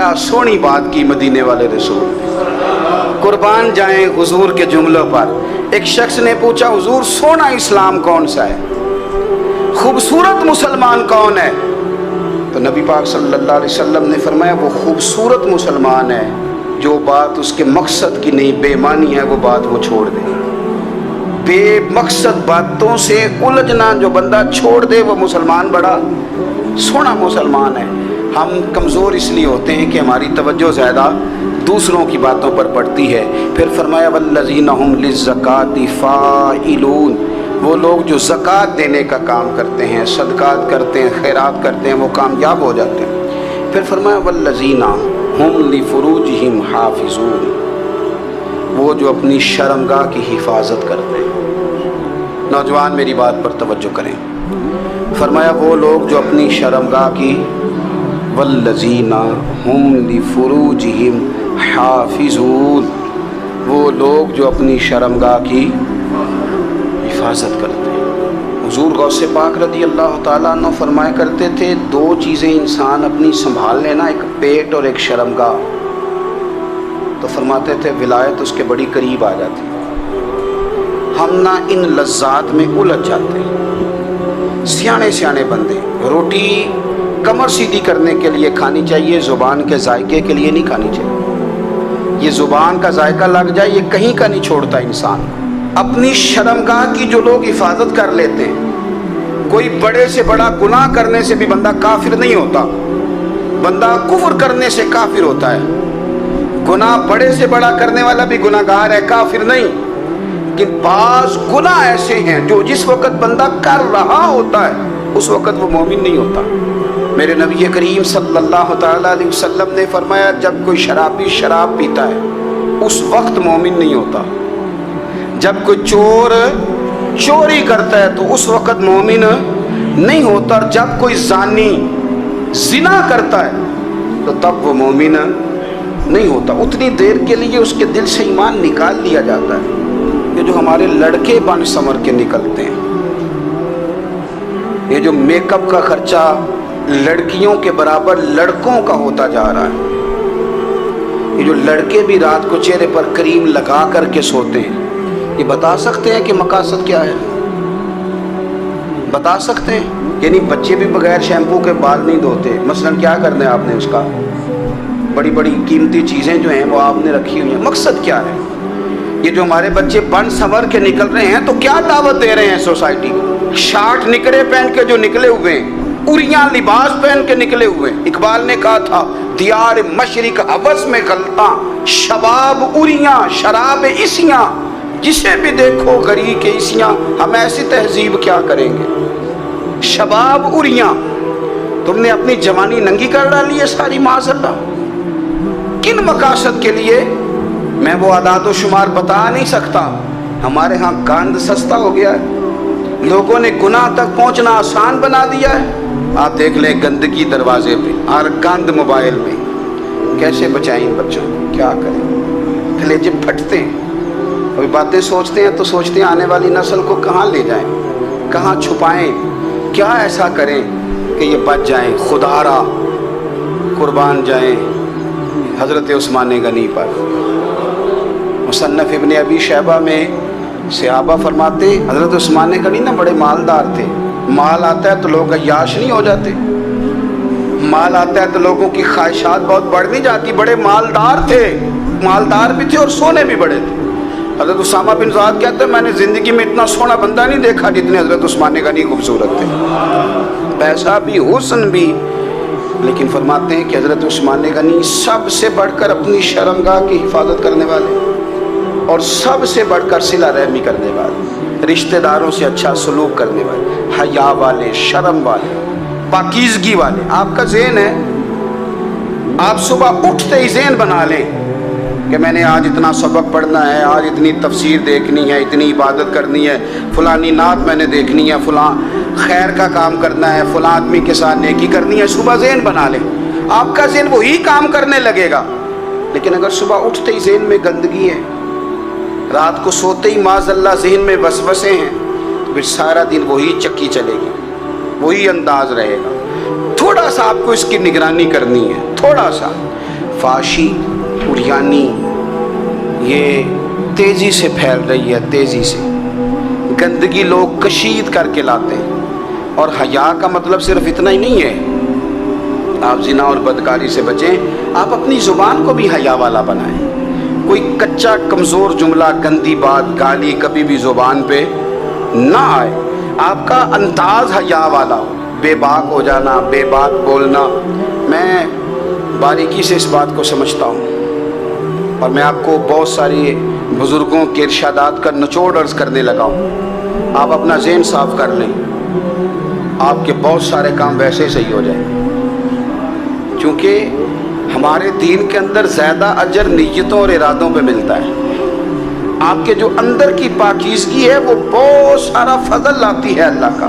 کیا سونی بات کی مدینے والے رسول، قربان جائیں حضور کے جملوں پر۔ ایک شخص نے پوچھا حضور سونا اسلام کون سا ہے، خوبصورت مسلمان کون ہے؟ تو نبی پاک صلی اللہ علیہ وسلم نے فرمایا وہ خوبصورت مسلمان ہے جو بات اس کے مقصد کی نہیں، بے معنی ہے وہ بات وہ چھوڑ دے۔ بے مقصد باتوں سے الجھنا جو بندہ چھوڑ دے وہ مسلمان بڑا سونا مسلمان ہے۔ ہم کمزور اس لیے ہوتے ہیں کہ ہماری توجہ زیادہ دوسروں کی باتوں پر پڑتی ہے۔ پھر فرمایا والذین ھم للزکاۃ فاعلون، وہ لوگ جو زکوٰۃ دینے کا کام کرتے ہیں، صدقات کرتے ہیں، خیرات کرتے ہیں، وہ کامیاب ہو جاتے ہیں۔ پھر فرمایا والذین ھم لفروجہم حافظون، وہ جو اپنی شرمگاہ کی حفاظت کرتے ہیں۔ نوجوان میری بات پر توجہ کریں، فرمایا وہ لوگ جو اپنی شرمگاہ کی، والذین ھم لفروجہم حافظون، وہ لوگ جو اپنی شرمگاہ کی حفاظت کرتے ہیں۔ حضور غوث پاک رضی اللہ تعالیٰ عنہ فرمایا کرتے تھے دو چیزیں انسان اپنی سنبھال لینا، ایک پیٹ اور ایک شرمگاہ، تو فرماتے تھے ولایت اس کے بڑی قریب آ جاتی۔ ہم نہ ان لذات میں الجھ جاتے ہیں۔ سیانے سیانے بندے روٹی کمر سیدھی کرنے کے لیے کھانی چاہیے، زبان کے ذائقے کے لیے نہیں کھانی چاہیے۔ یہ زبان کا ذائقہ لگ جائے یہ کہیں کا نہیں چھوڑتا انسان۔ اپنی شرمگاہ کی جو لوگ حفاظت کر لیتے ہیں، کوئی بڑے سے بڑا گناہ کرنے سے بھی بندہ کافر نہیں ہوتا، بندہ کفر کرنے سے کافر ہوتا ہے۔ گناہ بڑے سے بڑا کرنے والا بھی گناہ گار ہے، کافر نہیں۔ لیکن بعض گناہ ایسے ہیں جو جس وقت بندہ کر رہا ہوتا ہے اس وقت وہ مومن نہیں ہوتا۔ میرے نبی کریم صلی اللہ تعالیٰ علیہ وسلم نے فرمایا جب کوئی شرابی شراب پیتا ہے اس وقت مومن نہیں ہوتا، جب کوئی چور چوری کرتا ہے تو اس وقت مومن نہیں ہوتا، اور جب کوئی زانی زنا کرتا ہے تو تب وہ مومن نہیں ہوتا۔ اتنی دیر کے لیے اس کے دل سے ایمان نکال لیا جاتا ہے۔ یہ جو ہمارے لڑکے بن سنور کے نکلتے ہیں، یہ جو میک اپ کا خرچہ لڑکیوں کے برابر لڑکوں کا ہوتا جا رہا ہے، یہ جو لڑکے بھی رات کو چہرے پر کریم لگا کر کے سوتے ہیں، یہ بتا سکتے ہیں کہ مقاصد کیا ہے؟ بتا سکتے ہیں؟ یعنی بچے بھی بغیر شیمپو کے بال نہیں دھوتے، مثلا کیا کرنا ہے آپ نے اس کا؟ بڑی بڑی قیمتی چیزیں جو ہیں وہ آپ نے رکھی ہوئی ہیں، مقصد کیا ہے؟ یہ جو ہمارے بچے بن سنور کے نکل رہے ہیں تو کیا دعوت دے رہے ہیں سوسائٹی کو؟ شارٹ نکرے پہن کے جو نکلے ہوئے ہیں، اریاں لباس پہن کے نکلے ہوئے ہیں۔ اقبال نے کہا تھا دیار مشرق حوث میں غلطاں، شباب اریاں شراب اسیاں، جسے بھی دیکھو غری کے اسیاں، ہم ایسی تہذیب کیا کریں گے؟ شباب اریاں، تم نے اپنی جوانی ننگی کر ڈالی ہے ساری معاذ اللہ۔ کن مقاصد کے لیے میں وہ اعداد و شمار بتا نہیں سکتا۔ ہمارے ہاں گند سستا ہو گیا ہے، لوگوں نے گناہ تک پہنچنا آسان بنا دیا ہے۔ آپ دیکھ لیں گندگی دروازے پہ اور گند موبائل میں، کیسے بچائیں ان بچوں کو؟ کیا کریں؟ کلیجے پھٹتے ہیں، ابھی باتیں سوچتے ہیں تو سوچتے ہیں آنے والی نسل کو کہاں لے جائیں، کہاں چھپائیں، کیا ایسا کریں کہ یہ بچ جائیں۔ خدا را قربان جائیں حضرت عثمان غنی پر۔ مصنف ابن ابی شیبہ میں صحابہ فرماتے حضرت عثمان غنی نا بڑے مالدار تھے۔ مال آتا ہے تو لوگ عیاش نہیں ہو جاتے، مال آتا ہے تو لوگوں کی خواہشات بہت بڑھ نہیں جاتی۔ بڑے مالدار تھے، مالدار بھی تھے اور سونے بھی بڑے تھے۔ حضرت اسامہ بن زید کہتے ہیں میں نے زندگی میں اتنا سونا بندہ نہیں دیکھا جتنے حضرت عثمان غنی خوبصورت تھے، پیسہ بھی حسن بھی، لیکن فرماتے ہیں کہ حضرت عثمان غنی سب سے بڑھ کر اپنی شرمگاہ کی حفاظت کرنے والے اور سب سے بڑھ کر صلہ رحمی کرنے والے، رشتہ داروں سے اچھا سلوک کرنے والے، حیا والے، شرم والے، پاکیزگی والے۔ آپ کا ذہن ہے، آپ صبح اٹھتے ہی ذہن بنا لیں کہ میں نے آج اتنا سبق پڑھنا ہے، آج اتنی تفسیر دیکھنی ہے، اتنی عبادت کرنی ہے، فلانی نعت میں نے دیکھنی ہے، فلاں خیر کا کام کرنا ہے، فلاں آدمی کے ساتھ نیکی کرنی ہے۔ صبح ذہن بنا لیں، آپ کا ذہن وہی کام کرنے لگے گا۔ لیکن اگر صبح اٹھتے ہی ذہن میں گندگی ہے، رات کو سوتے ہی معاذ اللہ ذہن میں وسوسے ہیں، تو پھر سارا دن وہی چکی چلے گی، وہی انداز رہے گا۔ تھوڑا سا آپ کو اس کی نگرانی کرنی ہے، تھوڑا سا فحاشی عریانی یہ تیزی سے پھیل رہی ہے، تیزی سے گندگی لوگ کشید کر کے لاتے ہیں۔ اور حیا کا مطلب صرف اتنا ہی نہیں ہے آپ زنا اور بدکاری سے بچیں، آپ اپنی زبان کو بھی حیا والا بنائیں۔ کوئی کچا کمزور جملہ، گندی بات، گالی کبھی بھی زبان پہ نہ آئے، آپ کا انداز حیا والا ہو، بے باک ہو جانا، بے بات بولنا۔ میں باریکی سے اس بات کو سمجھتا ہوں اور میں آپ کو بہت ساری بزرگوں کے ارشادات کا نچوڑ عرض کرنے لگا ہوں۔ آپ اپنا ذہن صاف کر لیں، آپ کے بہت سارے کام ویسے صحیح ہو جائیں، کیونکہ ہمارے دین کے اندر زیادہ اجر نیتوں اور ارادوں پہ ملتا ہے۔ آپ کے جو اندر کی پاکیزگی ہے وہ بہت سارا فضل لاتی ہے اللہ کا۔